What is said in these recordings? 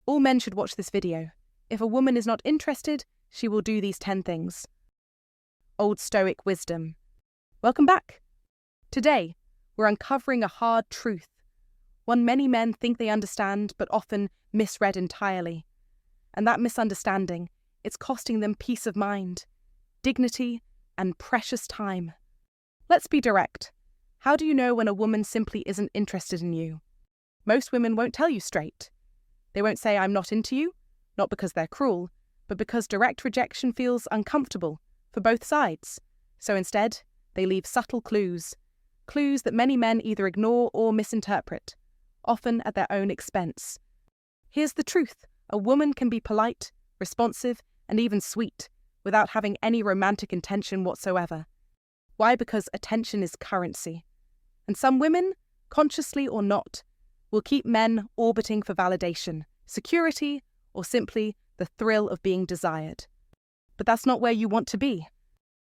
All men should watch this video. If a woman is not interested, she will do these 10 things. Old Stoic wisdom. Welcome back. Today, we're uncovering a hard truth, one many men think they understand but often misread entirely. And that misunderstanding, it's costing them peace of mind, dignity, and precious time. Let's be direct. How do you know when a woman simply isn't interested in you? Most women won't tell you straight. They won't say, "I'm not into you," not because they're cruel, but because direct rejection feels uncomfortable for both sides. So instead, they leave subtle clues that many men either ignore or misinterpret, often at their own expense. Here's the truth. A woman can be polite, responsive, and even sweet without having any romantic intention whatsoever. Why? Because attention is currency. And some women, consciously or not, will keep men orbiting for validation, security, or simply the thrill of being desired. But that's not where you want to be.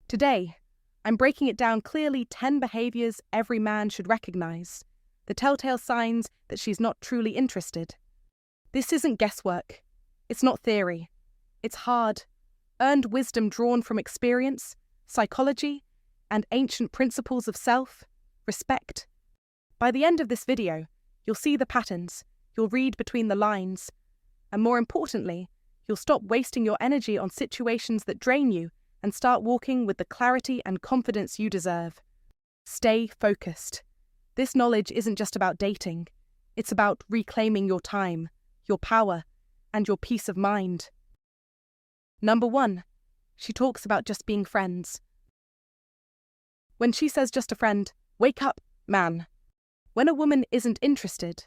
Today, I'm breaking it down clearly 10 behaviors every man should recognize, the telltale signs that she's not truly interested. This isn't guesswork. It's not theory. It's hard, earned wisdom drawn from experience, psychology, and ancient principles of self-respect. By the end of this video, you'll see the patterns, you'll read between the lines, and more importantly, you'll stop wasting your energy on situations that drain you and start walking with the clarity and confidence you deserve. Stay focused. This knowledge isn't just about dating. It's about reclaiming your time, your power, and your peace of mind. Number 1, she talks about just being friends. When she says just a friend, wake up, man. When a woman isn't interested,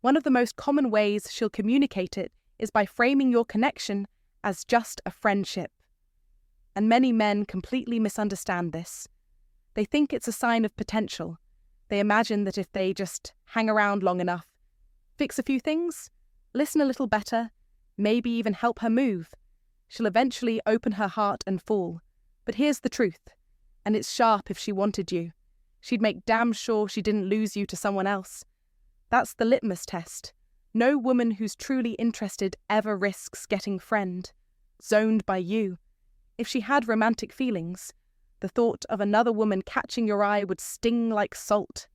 one of the most common ways she'll communicate it is by framing your connection as just a friendship. And many men completely misunderstand this. They think it's a sign of potential. They imagine that if they just hang around long enough, fix a few things, listen a little better, maybe even help her move, she'll eventually open her heart and fall. But here's the truth, and it's sharp if she wanted you. She'd make damn sure she didn't lose you to someone else. That's the litmus test. No woman who's truly interested ever risks getting zoned by you. If she had romantic feelings, the thought of another woman catching your eye would sting like salt.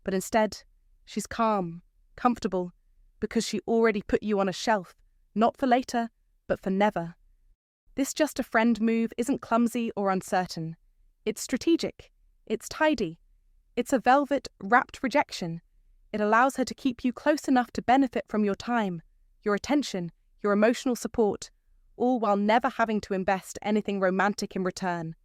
But instead, she's calm, comfortable, because she already put you on a shelf, not for later, but for never. This just a friend move isn't clumsy or uncertain. It's strategic. It's tidy. It's a velvet-wrapped rejection. It allows her to keep you close enough to benefit from your time, your attention, your emotional support, all while never having to invest anything romantic in return.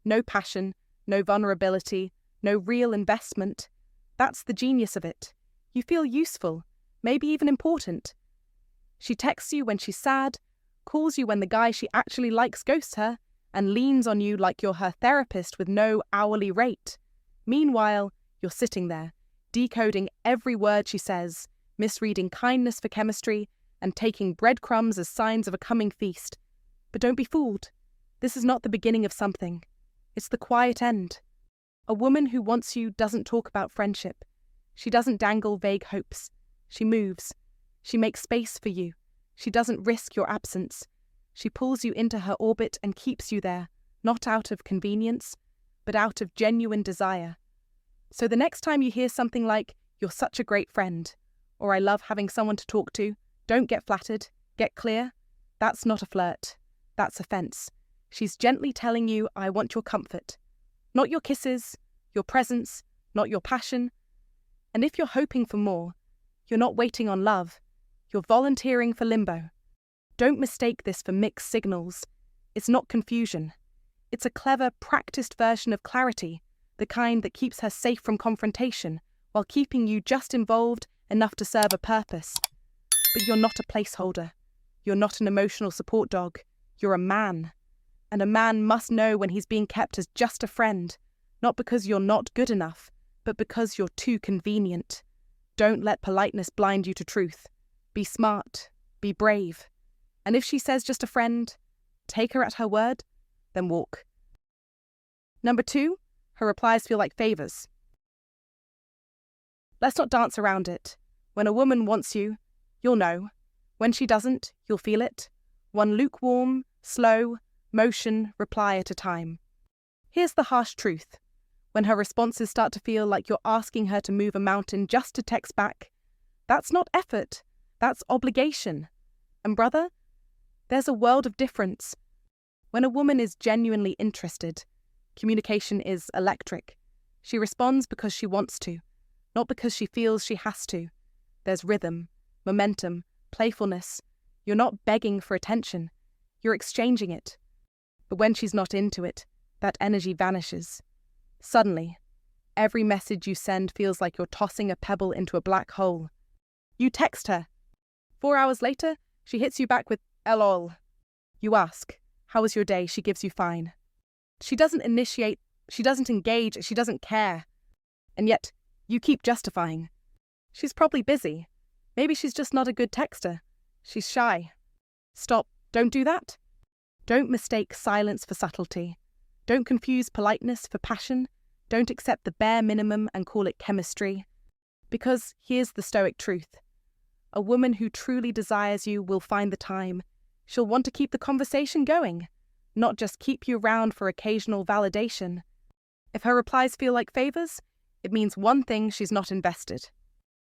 No passion, no vulnerability, no real investment. That's the genius of it. You feel useful, maybe even important. She texts you when she's sad, calls you when the guy she actually likes ghosts her, and leans on you like you're her therapist with no hourly rate. Meanwhile, you're sitting there, decoding every word she says, misreading kindness for chemistry, and taking breadcrumbs as signs of a coming feast. But don't be fooled. This is not the beginning of something. It's the quiet end. A woman who wants you doesn't talk about friendship. She doesn't dangle vague hopes. She moves. She makes space for you. She doesn't risk your absence. She pulls you into her orbit and keeps you there, not out of convenience, but out of genuine desire. So the next time you hear something like, "You're such a great friend," or "I love having someone to talk to," don't get flattered, get clear. That's not a flirt. That's offense. She's gently telling you, "I want your comfort." Not your kisses, your presence, not your passion. And if you're hoping for more, you're not waiting on love. You're volunteering for limbo. Don't mistake this for mixed signals. It's not confusion. It's a clever, practiced version of clarity, the kind that keeps her safe from confrontation, while keeping you just involved enough to serve a purpose. But you're not a placeholder. You're not an emotional support dog. You're a man. And a man must know when he's being kept as just a friend, not because you're not good enough, but because you're too convenient. Don't let politeness blind you to truth. Be smart. Be brave. And if she says just a friend, take her at her word, then walk. Number 2, her replies feel like favors. Let's not dance around it. When a woman wants you, you'll know. When she doesn't, you'll feel it. One lukewarm, slow, motion reply at a time. Here's the harsh truth. When her responses start to feel like you're asking her to move a mountain just to text back, that's not effort, that's obligation. And brother, there's a world of difference. When a woman is genuinely interested, communication is electric. She responds because she wants to, not because she feels she has to. There's rhythm, momentum, playfulness. You're not begging for attention. You're exchanging it. But when she's not into it, that energy vanishes. Suddenly, every message you send feels like you're tossing a pebble into a black hole. You text her. 4 hours later, she hits you back with LOL. You ask, how was your day? She gives you fine. She doesn't initiate, she doesn't engage, she doesn't care. And yet, you keep justifying. She's probably busy. Maybe she's just not a good texter. She's shy. Stop. Don't do that. Don't mistake silence for subtlety. Don't confuse politeness for passion. Don't accept the bare minimum and call it chemistry. Because here's the Stoic truth. A woman who truly desires you will find the time. She'll want to keep the conversation going, not just keep you around for occasional validation. If her replies feel like favors, it means one thing: she's not invested.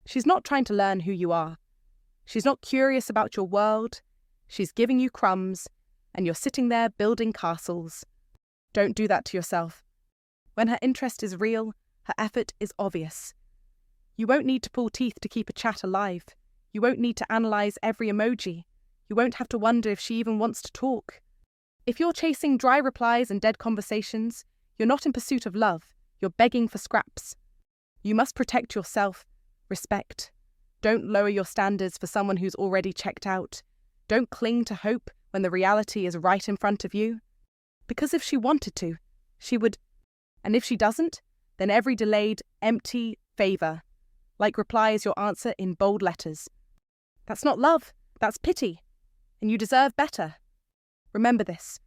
She's not trying to learn who you are. She's not curious about your world. She's giving you crumbs, and you're sitting there building castles. Don't do that to yourself. When her interest is real, her effort is obvious. You won't need to pull teeth to keep a chat alive. You won't need to analyze every emoji. You won't have to wonder if she even wants to talk. If you're chasing dry replies and dead conversations, you're not in pursuit of love. You're begging for scraps. You must protect yourself. Respect. Don't lower your standards for someone who's already checked out. Don't cling to hope when the reality is right in front of you. Because if she wanted to, she would. And if she doesn't, then every delayed, empty favor, like reply, is your answer in bold letters. That's not love, that's pity. And you deserve better. Remember this.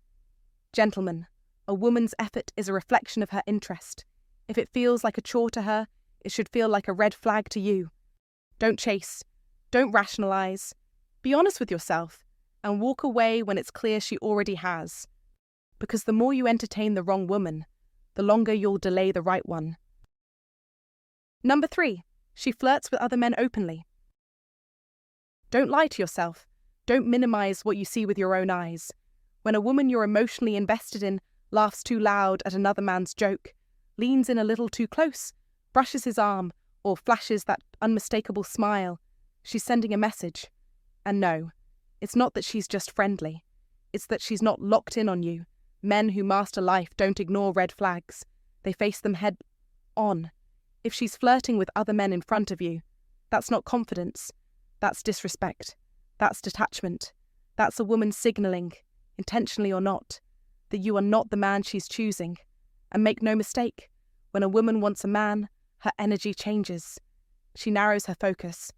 Gentlemen, a woman's effort is a reflection of her interest. If it feels like a chore to her, it should feel like a red flag to you. Don't chase. Don't rationalize. Be honest with yourself and walk away when it's clear she already has. Because the more you entertain the wrong woman, the longer you'll delay the right one. Number 3, she flirts with other men openly. Don't lie to yourself. Don't minimize what you see with your own eyes. When a woman you're emotionally invested in laughs too loud at another man's joke, leans in a little too close, brushes his arm, or flashes that unmistakable smile, she's sending a message. And no, it's not that she's just friendly. It's that she's not locked in on you. Men who master life don't ignore red flags. They face them head on. If she's flirting with other men in front of you, that's not confidence. That's disrespect. That's detachment. That's a woman signaling, intentionally or not, that you are not the man she's choosing. And make no mistake, when a woman wants a man, her energy changes. She narrows her focus.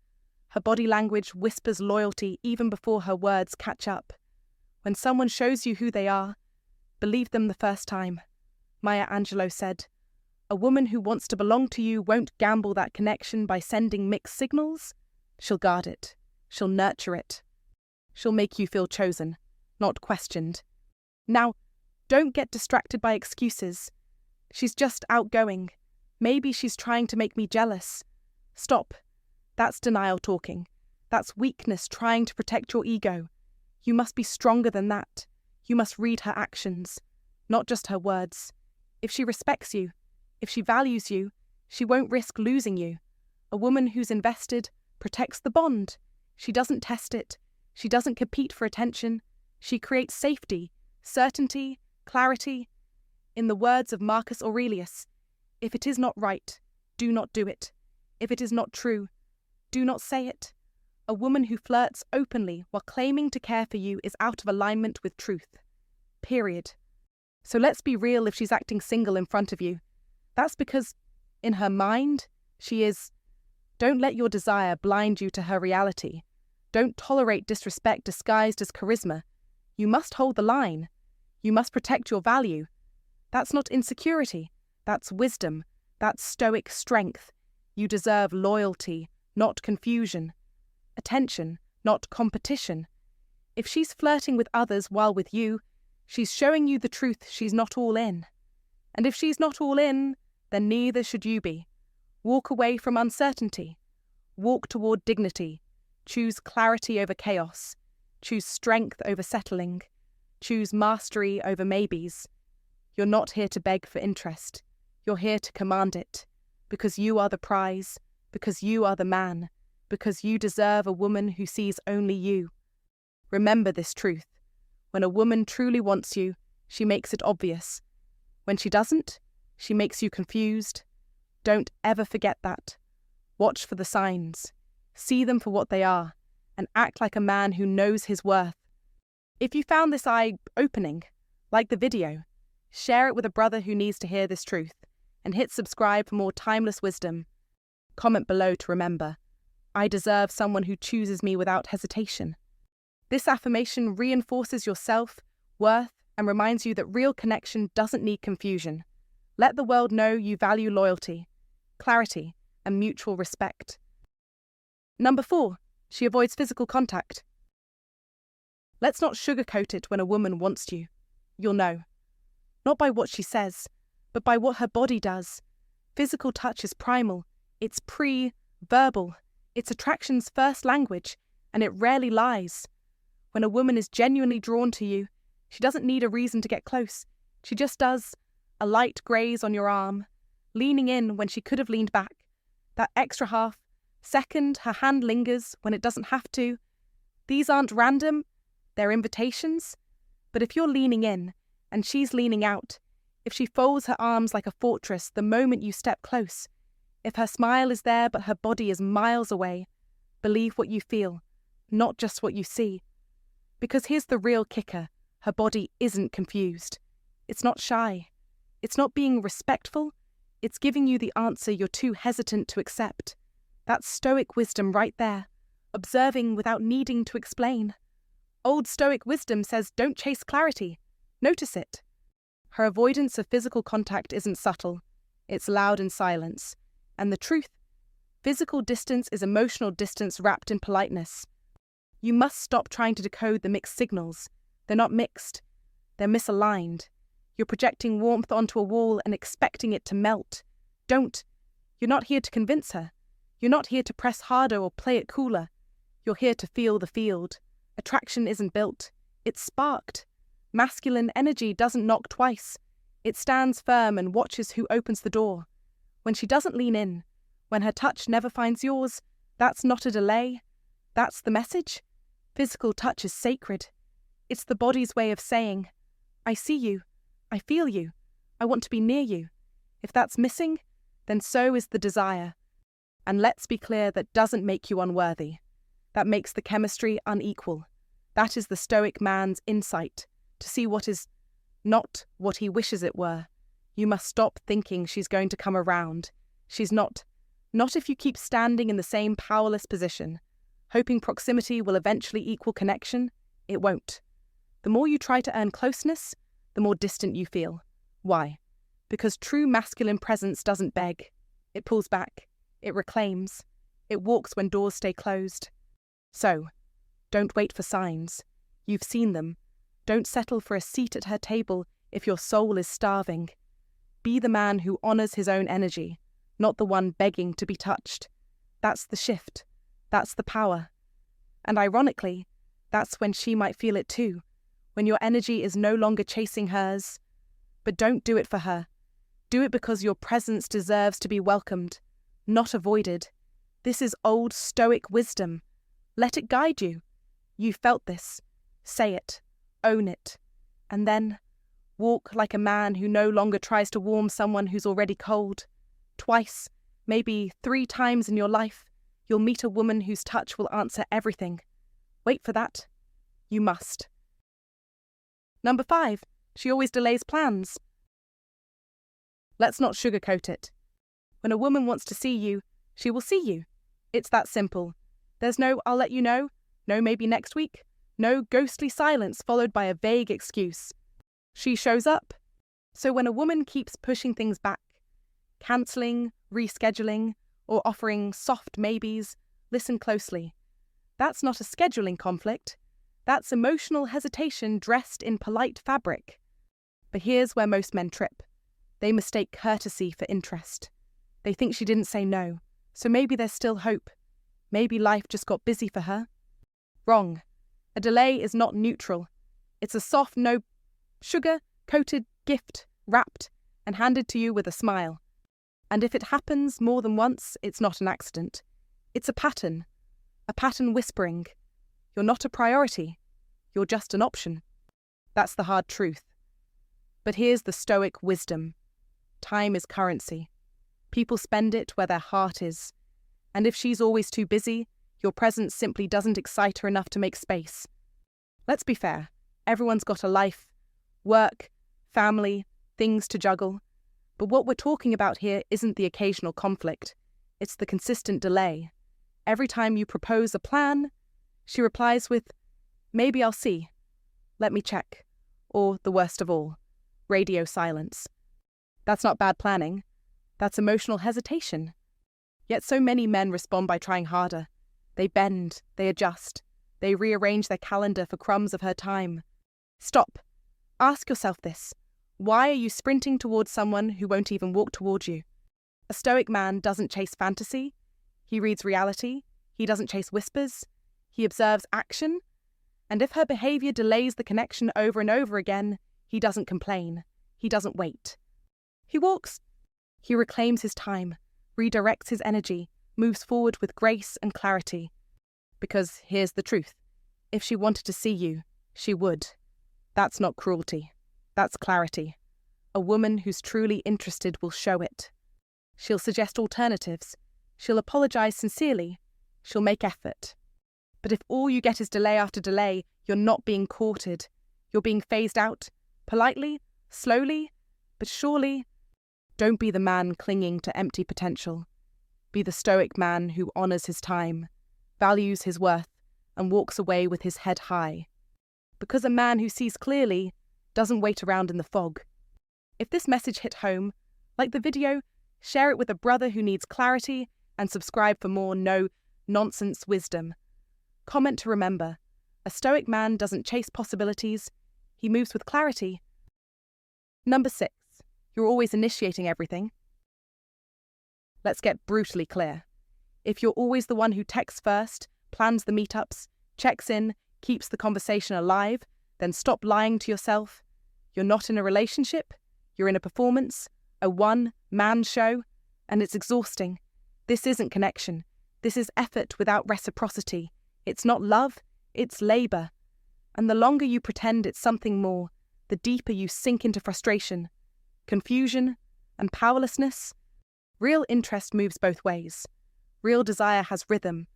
Her body language whispers loyalty even before her words catch up. When someone shows you who they are, believe them the first time. Maya Angelou said, "A woman who wants to belong to you won't gamble that connection by sending mixed signals. She'll guard it. She'll nurture it. She'll make you feel chosen, not questioned." Now, don't get distracted by excuses. She's just outgoing. Maybe she's trying to make me jealous. Stop. That's denial talking. That's weakness trying to protect your ego. You must be stronger than that. You must read her actions, not just her words. If she respects you, if she values you, she won't risk losing you. A woman who's invested protects the bond. She doesn't test it. She doesn't compete for attention. She creates safety, certainty, clarity. In the words of Marcus Aurelius, if it is not right, do not do it. If it is not true, do not say it. A woman who flirts openly while claiming to care for you is out of alignment with truth. Period. So let's be real. If she's acting single in front of you, that's because, in her mind, she is. Don't let your desire blind you to her reality. Don't tolerate disrespect disguised as charisma. You must hold the line. You must protect your value. That's not insecurity. That's wisdom. That's stoic strength. You deserve loyalty, not confusion. Attention, not competition. If she's flirting with others while with you, she's showing you the truth she's not all in. And if she's not all in, then neither should you be. Walk away from uncertainty. Walk toward dignity. Choose clarity over chaos. Choose strength over settling. Choose mastery over maybes. You're not here to beg for interest. You're here to command it. Because you are the prize. Because you are the man. Because you deserve a woman who sees only you. Remember this truth. When a woman truly wants you, she makes it obvious. When she doesn't, she makes you confused. Don't ever forget that. Watch for the signs. See them for what they are, and act like a man who knows his worth. If you found this eye-opening, like the video, share it with a brother who needs to hear this truth, and hit subscribe for more timeless wisdom. Comment below to remember, I deserve someone who chooses me without hesitation. This affirmation reinforces your self-worth and reminds you that real connection doesn't need confusion. Let the world know you value loyalty, clarity, and mutual respect. Number 4, she avoids physical contact. Let's not sugarcoat it when a woman wants you. You'll know. Not by what she says, but by what her body does. Physical touch is primal. It's pre-verbal. It's attraction's first language, and it rarely lies. When a woman is genuinely drawn to you, she doesn't need a reason to get close. She just does. A light graze on your arm, leaning in when she could have leaned back. That extra half second her hand lingers when it doesn't have to. These aren't random, they're invitations. But if you're leaning in and she's leaning out, if she folds her arms like a fortress the moment you step close, if her smile is there but her body is miles away, believe what you feel, not just what you see. Because here's the real kicker, her body isn't confused. It's not shy. It's not being respectful. It's giving you the answer you're too hesitant to accept. That's Stoic wisdom right there, observing without needing to explain. Old Stoic wisdom says don't chase clarity. Notice it. Her avoidance of physical contact isn't subtle. It's loud in silence. And the truth, physical distance is emotional distance wrapped in politeness. You must stop trying to decode the mixed signals. They're not mixed. They're misaligned. You're projecting warmth onto a wall and expecting it to melt. Don't. You're not here to convince her. You're not here to press harder or play it cooler. You're here to feel the field. Attraction isn't built. It's sparked. Masculine energy doesn't knock twice. It stands firm and watches who opens the door. When she doesn't lean in, when her touch never finds yours, that's not a delay. That's the message. Physical touch is sacred. It's the body's way of saying, I see you. I feel you. I want to be near you. If that's missing, then so is the desire. And let's be clear, that doesn't make you unworthy. That makes the chemistry unequal. That is the Stoic man's insight, to see what is not what he wishes it were. You must stop thinking she's going to come around. She's not. Not if you keep standing in the same powerless position, hoping proximity will eventually equal connection. It won't. The more you try to earn closeness, the more distant you feel. Why? Because true masculine presence doesn't beg. It pulls back. It reclaims. It walks when doors stay closed. So, don't wait for signs. You've seen them. Don't settle for a seat at her table if your soul is starving. Be the man who honors his own energy, not the one begging to be touched. That's the shift. That's the power. And ironically, that's when she might feel it too, when your energy is no longer chasing hers. But don't do it for her. Do it because your presence deserves to be welcomed, not avoided. This is old Stoic wisdom. Let it guide you. You felt this. Say it. Own it. And then walk like a man who no longer tries to warm someone who's already cold. Twice, maybe 3 times in your life, you'll meet a woman whose touch will answer everything. Wait for that. You must. Number 5, she always delays plans. Let's not sugarcoat it. When a woman wants to see you, she will see you. It's that simple. There's no I'll let you know, no maybe next week, no ghostly silence followed by a vague excuse. She shows up. So when a woman keeps pushing things back, cancelling, rescheduling, or offering soft maybes, listen closely. That's not a scheduling conflict. That's emotional hesitation dressed in polite fabric. But here's where most men trip. They mistake courtesy for interest. They think she didn't say no, so maybe there's still hope. Maybe life just got busy for her. Wrong. A delay is not neutral. It's a soft, no sugar-coated gift wrapped and handed to you with a smile. And if it happens more than once, it's not an accident. It's a pattern whispering, "You're not a priority. You're just an option." That's the hard truth. But here's the Stoic wisdom. Time is currency. People spend it where their heart is. And if she's always too busy, your presence simply doesn't excite her enough to make space. Let's be fair. Everyone's got a life, work, family, things to juggle. But what we're talking about here isn't the occasional conflict. It's the consistent delay. Every time you propose a plan, she replies with, "Maybe I'll see. Let me check." Or, the worst of all, radio silence. That's not bad planning. That's emotional hesitation. Yet so many men respond by trying harder. They bend, they adjust, they rearrange their calendar for crumbs of her time. Stop. Ask yourself this. Why are you sprinting towards someone who won't even walk toward you? A Stoic man doesn't chase fantasy. He reads reality. He doesn't chase whispers. He observes action. And if her behavior delays the connection over and over again, he doesn't complain. He doesn't wait. He walks. He reclaims his time, redirects his energy, moves forward with grace and clarity. Because here's the truth. If she wanted to see you, she would. That's not cruelty. That's clarity. A woman who's truly interested will show it. She'll suggest alternatives. She'll apologize sincerely. She'll make effort. But if all you get is delay after delay, you're not being courted. You're being phased out. Politely, slowly, but surely. Don't be the man clinging to empty potential. Be the Stoic man who honors his time, values his worth, and walks away with his head high. Because a man who sees clearly doesn't wait around in the fog. If this message hit home, like the video, share it with a brother who needs clarity, and subscribe for more no-nonsense wisdom. Comment to remember. A Stoic man doesn't chase possibilities. He moves with clarity. Number 6. You're always initiating everything. Let's get brutally clear. If you're always the one who texts first, plans the meetups, checks in, keeps the conversation alive, then stop lying to yourself. You're not in a relationship. You're in a performance, a one-man show, and it's exhausting. This isn't connection. This is effort without reciprocity. It's not love, it's labor. And the longer you pretend it's something more, the deeper you sink into frustration, confusion, and powerlessness. Real interest moves both ways. Real desire has rhythm.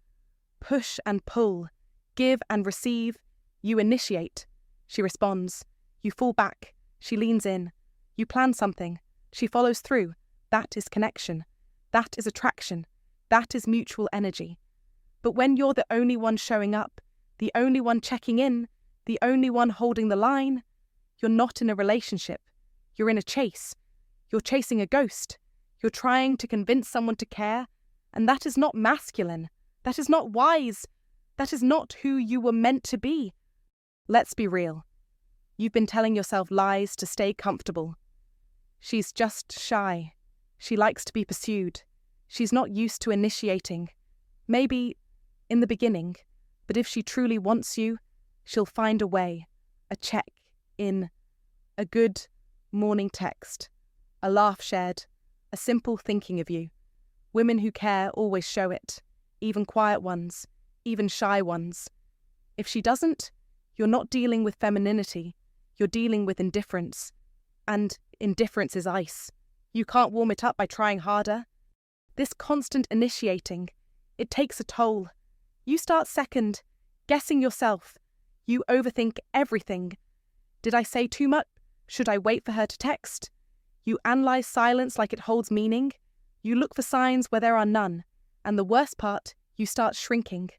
Push and pull, give and receive. You initiate. She responds. You fall back. She leans in. You plan something. She follows through. That is connection. That is attraction. That is mutual energy. But when you're the only one showing up, the only one checking in, the only one holding the line, you're not in a relationship. You're in a chase. You're chasing a ghost. You're trying to convince someone to care, and that is not masculine. That is not wise. That is not who you were meant to be. Let's be real. You've been telling yourself lies to stay comfortable. She's just shy. She likes to be pursued. She's not used to initiating. Maybe in the beginning, but if she truly wants you, she'll find a way. A check in, a good morning text, a laugh shared, a simple thinking of you. Women who care always show it, even quiet ones, even shy ones. If she doesn't, you're not dealing with femininity, you're dealing with indifference. And indifference is ice. You can't warm it up by trying harder. This constant initiating, it takes a toll. You start second, guessing yourself. You overthink everything. Did I say too much? Should I wait for her to text? You analyze silence like it holds meaning. You look for signs where there are none. And the worst part, you start shrinking.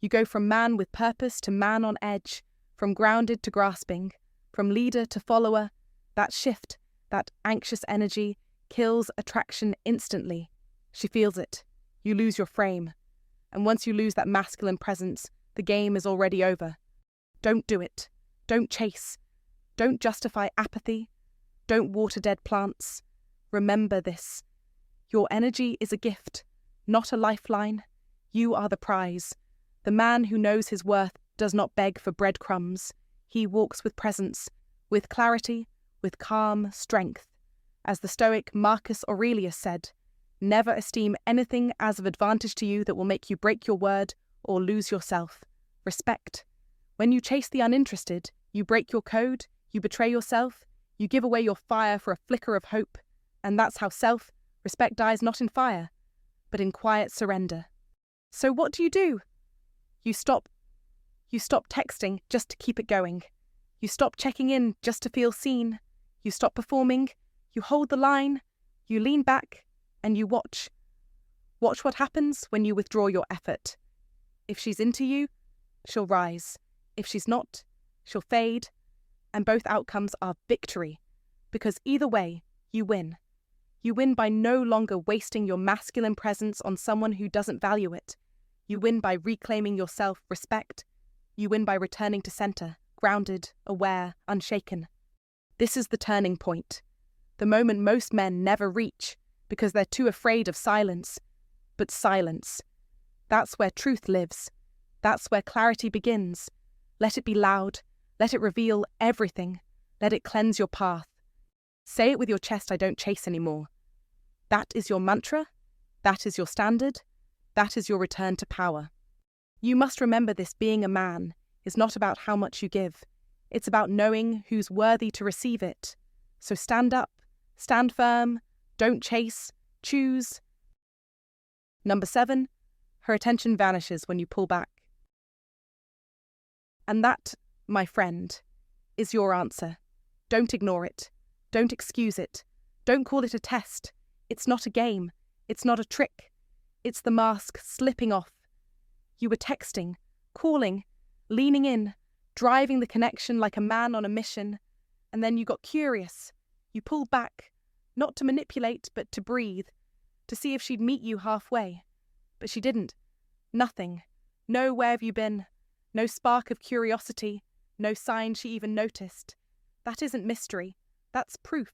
You go from man with purpose to man on edge, from grounded to grasping, from leader to follower. That shift, that anxious energy, kills attraction instantly. She feels it. You lose your frame. And once you lose that masculine presence, the the game is already over. Don't do it. Don't chase. Don't justify apathy. Don't water dead plants. Remember this. Your energy is a gift, not a lifeline. You are the prize. The man who knows his worth does not beg for breadcrumbs. He walks with presence, with clarity, with calm strength. As the Stoic Marcus Aurelius said, never esteem anything as of advantage to you that will make you break your word or lose yourself. Respect. When you chase the uninterested, you break your code, you betray yourself, you give away your fire for a flicker of hope, and that's how self-respect dies not in fire, but in quiet surrender. So what do? You stop texting just to keep it going. You stop checking in just to feel seen. You stop performing. You hold the line. You lean back and you watch. Watch what happens when you withdraw your effort. If she's into you, she'll rise. If she's not, she'll fade. And both outcomes are victory, because either way, you win. You win by no longer wasting your masculine presence on someone who doesn't value it. You win by reclaiming your self-respect. You win by returning to center, grounded, aware, unshaken. This is the turning point, the moment most men never reach because they're too afraid of silence. But silence, that's where truth lives. That's where clarity begins. Let it be loud. Let it reveal everything. Let it cleanse your path. Say it with your chest, I don't chase anymore. That is your mantra. That is your standard. That is your return to power. You must remember this: being a man is not about how much you give. It's about knowing who's worthy to receive it. So stand up, stand firm, don't chase, choose. Number 7, her attention vanishes when you pull back. And that, my friend, is your answer. Don't ignore it. Don't excuse it. Don't call it a test. It's not a game. It's not a trick. It's the mask slipping off. You were texting, calling, leaning in, driving the connection like a man on a mission, and then you got curious. You pulled back, not to manipulate, but to breathe, to see if she'd meet you halfway. But she didn't. Nothing. No where have you been. No spark of curiosity. No sign she even noticed. That isn't mystery. That's proof.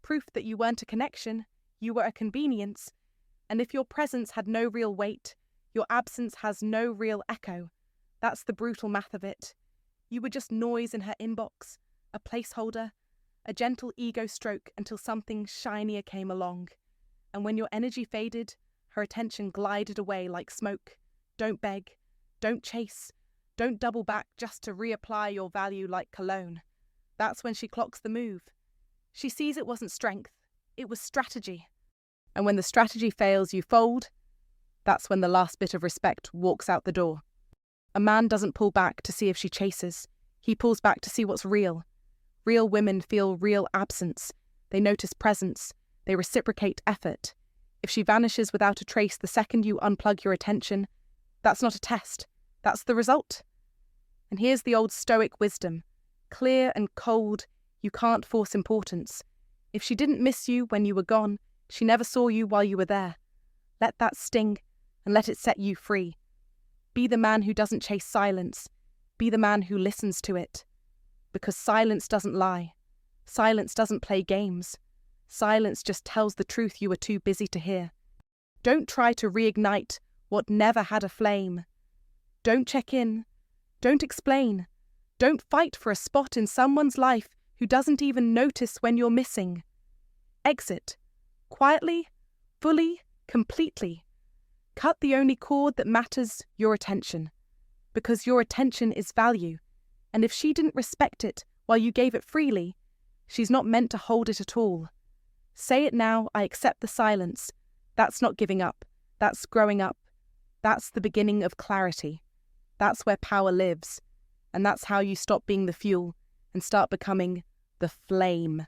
Proof that you weren't a connection. You were a convenience. And if your presence had no real weight, your absence has no real echo. That's the brutal math of it. You were just noise in her inbox, a placeholder, a gentle ego stroke until something shinier came along. And when your energy faded, her attention glided away like smoke. Don't beg. Don't chase. Don't double back just to reapply your value like cologne. That's when she clocks the move. She sees it wasn't strength. It was strategy. And when the strategy fails, you fold. That's when the last bit of respect walks out the door. A man doesn't pull back to see if she chases. He pulls back to see what's real. Real women feel real absence. They notice presence. They reciprocate effort. If she vanishes without a trace the second you unplug your attention, that's not a test. That's the result. And here's the old Stoic wisdom. Clear and cold, you can't force importance. If she didn't miss you when you were gone, she never saw you while you were there. Let that sting, and let it set you free. Be the man who doesn't chase silence. Be the man who listens to it. Because silence doesn't lie. Silence doesn't play games. Silence just tells the truth you were too busy to hear. Don't try to reignite what never had a flame. Don't check in. Don't explain. Don't fight for a spot in someone's life who doesn't even notice when you're missing. Exit. Quietly, fully, completely. Cut the only cord that matters, your attention. Because your attention is value. And if she didn't respect it while you gave it freely, she's not meant to hold it at all. Say it now, I accept the silence. That's not giving up. That's growing up. That's the beginning of clarity. That's where power lives. And that's how you stop being the fuel and start becoming the flame.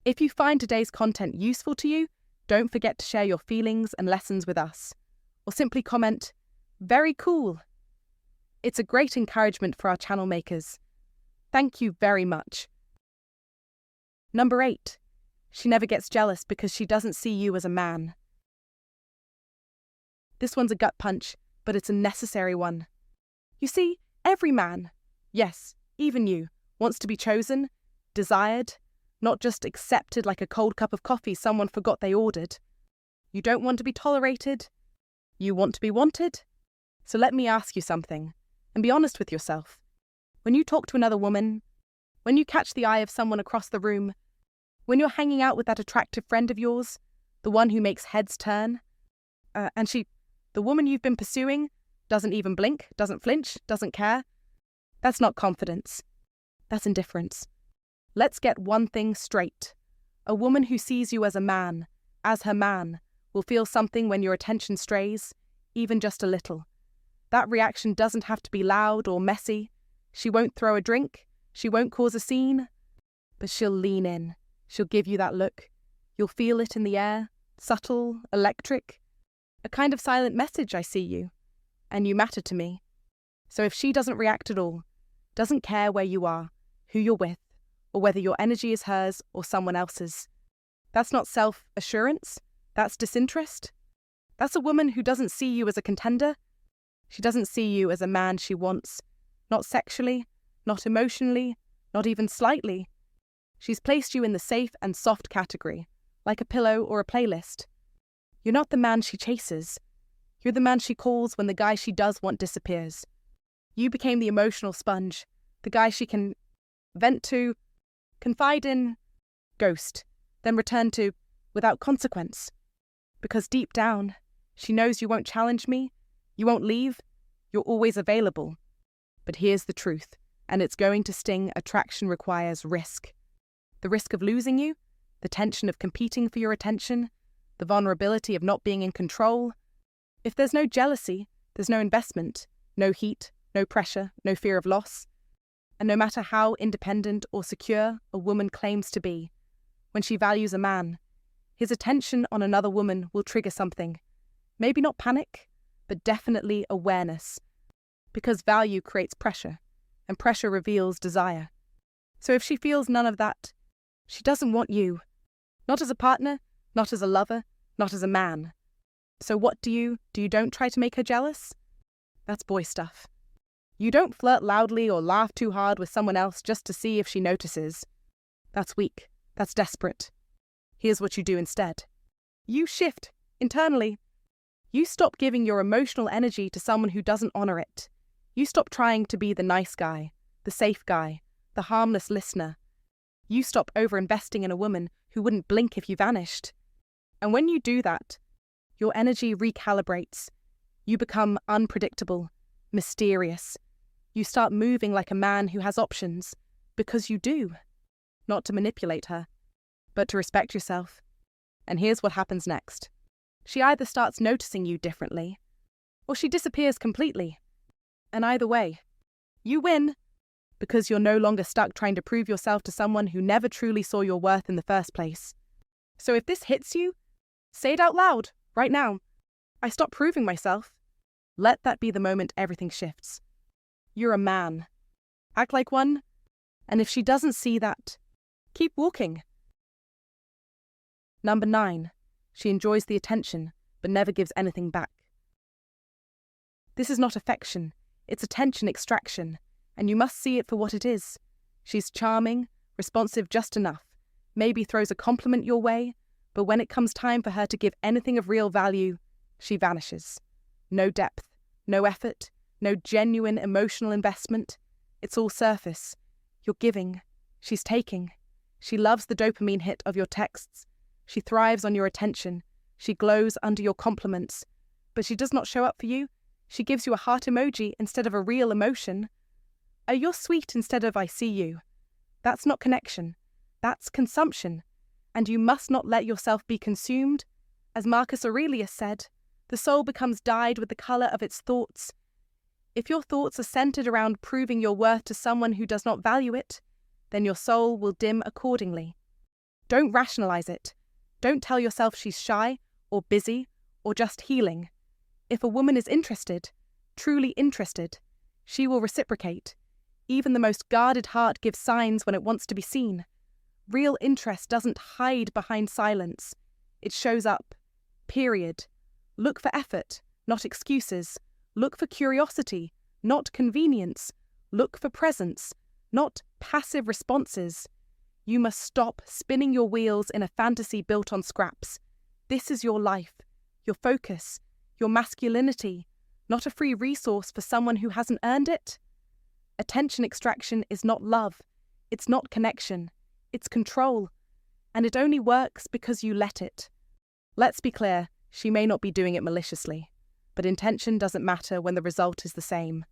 If you find today's content useful to you, don't forget to share your feelings and lessons with us. Or simply comment, "Very cool." It's a great encouragement for our channel makers. Thank you very much. Number 8. She never gets jealous because she doesn't see you as a man. This one's a gut punch, but it's a necessary one. You see, every man, yes, even you, wants to be chosen, desired, not just accepted like a cold cup of coffee someone forgot they ordered. You don't want to be tolerated. You want to be wanted. So let me ask you something, and be honest with yourself. When you talk to another woman, when you catch the eye of someone across the room, when you're hanging out with that attractive friend of yours, the one who makes heads turn, the woman you've been pursuing, doesn't even blink, doesn't flinch, doesn't care, that's not confidence. That's indifference. Let's get one thing straight. A woman who sees you as a man, as her man, will feel something when your attention strays, even just a little. That reaction doesn't have to be loud or messy. She won't throw a drink. She won't cause a scene. But she'll lean in. She'll give you that look. You'll feel it in the air, subtle, electric. A kind of silent message, I see you. And you matter to me. So if she doesn't react at all, doesn't care where you are, who you're with, or whether your energy is hers or someone else's, that's not self-assurance. That's disinterest. That's a woman who doesn't see you as a contender. She doesn't see you as a man she wants, not sexually, not emotionally, not even slightly. She's placed you in the safe and soft category, like a pillow or a playlist. You're not the man she chases. You're the man she calls when the guy she does want disappears. You became the emotional sponge, the guy she can vent to, confide in, ghost, then return to without consequence. Because deep down, she knows you won't challenge me, you won't leave, you're always available. But here's the truth, and it's going to sting. Attraction requires risk. The risk of losing you, the tension of competing for your attention, the vulnerability of not being in control. If there's no jealousy, there's no investment, no heat, no pressure, no fear of loss. And no matter how independent or secure a woman claims to be, when she values a man, his attention on another woman will trigger something. Maybe not panic, but definitely awareness. Because value creates pressure, and pressure reveals desire. So if she feels none of that, she doesn't want you. Not as a partner, not as a lover, not as a man. So what do? You don't try to make her jealous? That's boy stuff. You don't flirt loudly or laugh too hard with someone else just to see if she notices. That's weak. That's desperate. Here's what you do instead. You shift, internally. You stop giving your emotional energy to someone who doesn't honor it. You stop trying to be the nice guy, the safe guy, the harmless listener. You stop over-investing in a woman who wouldn't blink if you vanished. And when you do that, your energy recalibrates. You become unpredictable, mysterious. You start moving like a man who has options, because you do. Not to manipulate her, but to respect yourself. And here's what happens next. She either starts noticing you differently, or she disappears completely. And either way, you win, because you're no longer stuck trying to prove yourself to someone who never truly saw your worth in the first place. So if this hits you, say it out loud, right now. I stop proving myself. Let that be the moment everything shifts. You're a man. Act like one, and if she doesn't see that, keep walking. Number 9. She enjoys the attention, but never gives anything back. This is not affection, it's attention extraction, and you must see it for what it is. She's charming, responsive just enough, maybe throws a compliment your way, but when it comes time for her to give anything of real value, she vanishes. No depth, no effort, no genuine emotional investment. It's all surface. You're giving, she's taking. She loves the dopamine hit of your texts. She thrives on your attention. She glows under your compliments. But she does not show up for you. She gives you a heart emoji instead of a real emotion. You're sweet instead of I see you. That's not connection. That's consumption. And you must not let yourself be consumed. As Marcus Aurelius said, the soul becomes dyed with the colour of its thoughts. If your thoughts are centred around proving your worth to someone who does not value it, then your soul will dim accordingly. Don't rationalise it. Don't tell yourself she's shy, or busy, or just healing. If a woman is interested, truly interested, she will reciprocate. Even the most guarded heart gives signs when it wants to be seen. Real interest doesn't hide behind silence. It shows up. Period. Look for effort, not excuses. Look for curiosity, not convenience. Look for presence, not passive responses. You must stop spinning your wheels in a fantasy built on scraps. This is your life, your focus, your masculinity, not a free resource for someone who hasn't earned it. Attention extraction is not love. It's not connection. It's control. And it only works because you let it. Let's be clear, she may not be doing it maliciously, but intention doesn't matter when the result is the same.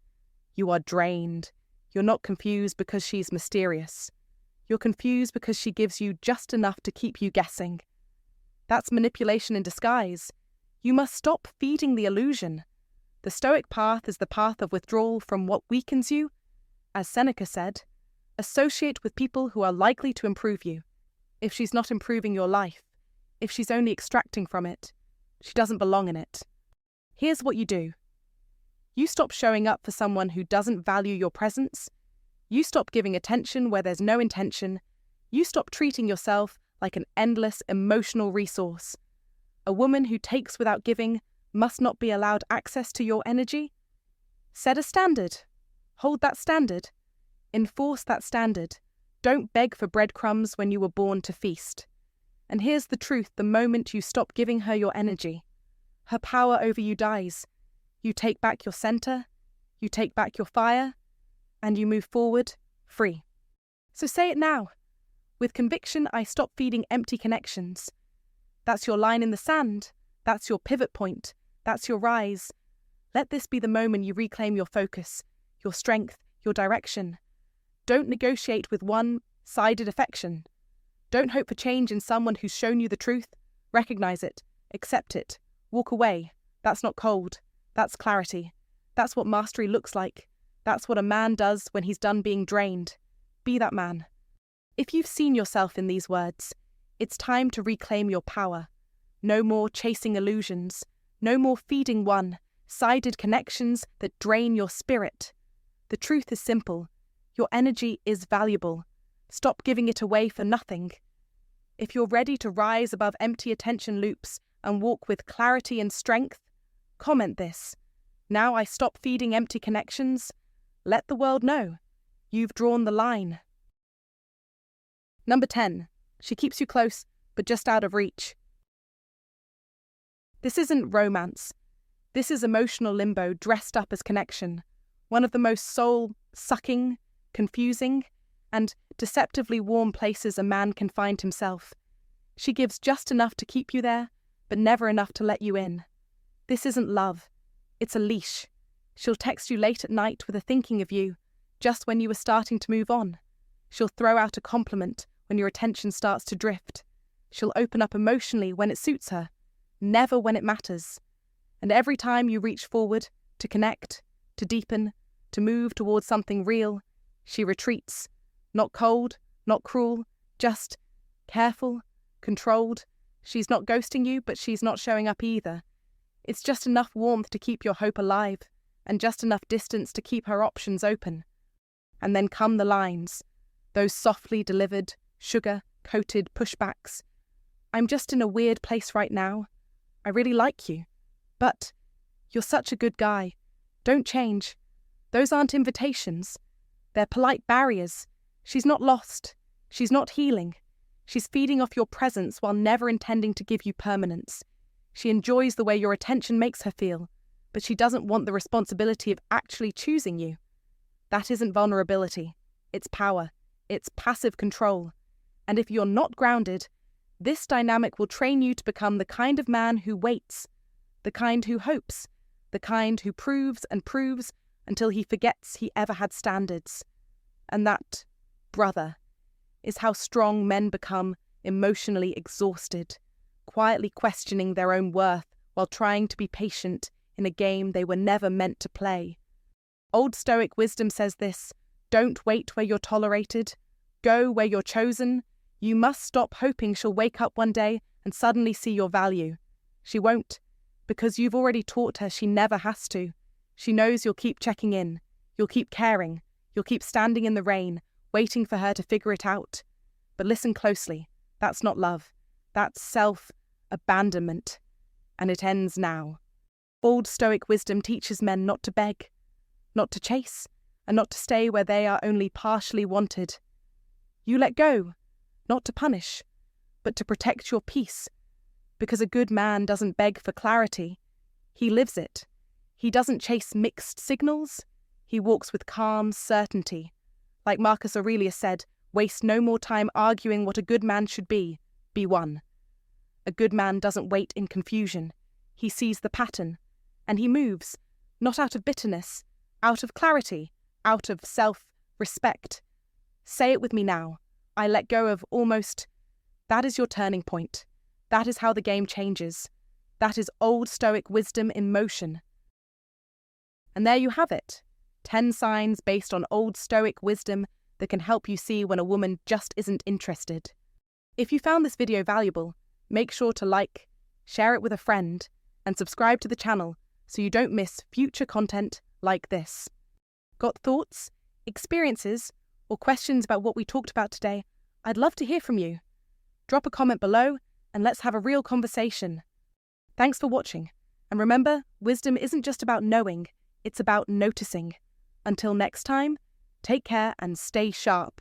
You are drained. You're not confused because she's mysterious. You're confused because she gives you just enough to keep you guessing. That's manipulation in disguise. You must stop feeding the illusion. The Stoic path is the path of withdrawal from what weakens you. As Seneca said, associate with people who are likely to improve you. If she's not improving your life, if she's only extracting from it, she doesn't belong in it. Here's what you do. You stop showing up for someone who doesn't value your presence. You stop giving attention where there's no intention. You stop treating yourself like an endless emotional resource. A woman who takes without giving must not be allowed access to your energy. Set a standard. Hold that standard. Enforce that standard. Don't beg for breadcrumbs when you were born to feast. And here's the truth: the moment you stop giving her your energy, her power over you dies. You take back your center, you take back your fire, and you move forward free. So say it now. With conviction, I stop feeding empty connections. That's your line in the sand. That's your pivot point. That's your rise. Let this be the moment you reclaim your focus, your strength, your direction. Don't negotiate with one-sided affection. Don't hope for change in someone who's shown you the truth. Recognize it. Accept it. Walk away. That's not cold. That's clarity. That's what mastery looks like. That's what a man does when he's done being drained. Be that man. If you've seen yourself in these words, it's time to reclaim your power. No more chasing illusions. No more feeding one-sided connections that drain your spirit. The truth is simple. Your energy is valuable. Stop giving it away for nothing. If you're ready to rise above empty attention loops and walk with clarity and strength, comment this. Now I stop feeding empty connections. Let the world know. You've drawn the line. Number 10. She keeps you close, but just out of reach. This isn't romance. This is emotional limbo dressed up as connection. One of the most soul-sucking, confusing, and deceptively warm places a man can find himself. She gives just enough to keep you there, but never enough to let you in. This isn't love. It's a leash. She'll text you late at night with a thinking of you, just when you were starting to move on. She'll throw out a compliment when your attention starts to drift. She'll open up emotionally when it suits her, never when it matters. And every time you reach forward to connect, to deepen, to move towards something real, she retreats. Not cold, not cruel, just careful, controlled. She's not ghosting you, but she's not showing up either. It's just enough warmth to keep your hope alive, and just enough distance to keep her options open. And then come the lines, those softly delivered, sugar-coated pushbacks. I'm just in a weird place right now. I really like you, but you're such a good guy. Don't change. Those aren't invitations. They're polite barriers. She's not lost. She's not healing. She's feeding off your presence while never intending to give you permanence. She enjoys the way your attention makes her feel, but she doesn't want the responsibility of actually choosing you. That isn't vulnerability. It's power. It's passive control. And if you're not grounded, this dynamic will train you to become the kind of man who waits, the kind who hopes, the kind who proves and proves until he forgets he ever had standards. And that, brother, is how strong men become emotionally exhausted, quietly questioning their own worth while trying to be patient in a game they were never meant to play. Old Stoic wisdom says this: don't wait where you're tolerated, go where you're chosen. You must stop hoping she'll wake up one day and suddenly see your value. She won't, because you've already taught her she never has to. She knows you'll keep checking in, you'll keep caring, you'll keep standing in the rain, waiting for her to figure it out. But listen closely, that's not love. That's self-abandonment. And it ends now. Old Stoic wisdom teaches men not to beg, not to chase, and not to stay where they are only partially wanted. You let go, not to punish, but to protect your peace, because a good man doesn't beg for clarity. He lives it. He doesn't chase mixed signals. He walks with calm certainty. Like Marcus Aurelius said, waste no more time arguing what a good man should be one. A good man doesn't wait in confusion. He sees the pattern, and he moves, not out of bitterness, out of clarity, out of self-respect. Say it with me now. I let go of almost. That is your turning point. That is how the game changes. That is Old Stoic wisdom in motion. And there you have it. 10 signs based on Old Stoic wisdom that can help you see when a woman just isn't interested. If you found this video valuable, make sure to like, share it with a friend, and subscribe to the channel so you don't miss future content like this. Got thoughts, experiences, or questions about what we talked about today? I'd love to hear from you. Drop a comment below and let's have a real conversation. Thanks for watching. And remember, wisdom isn't just about knowing, it's about noticing. Until next time, take care and stay sharp.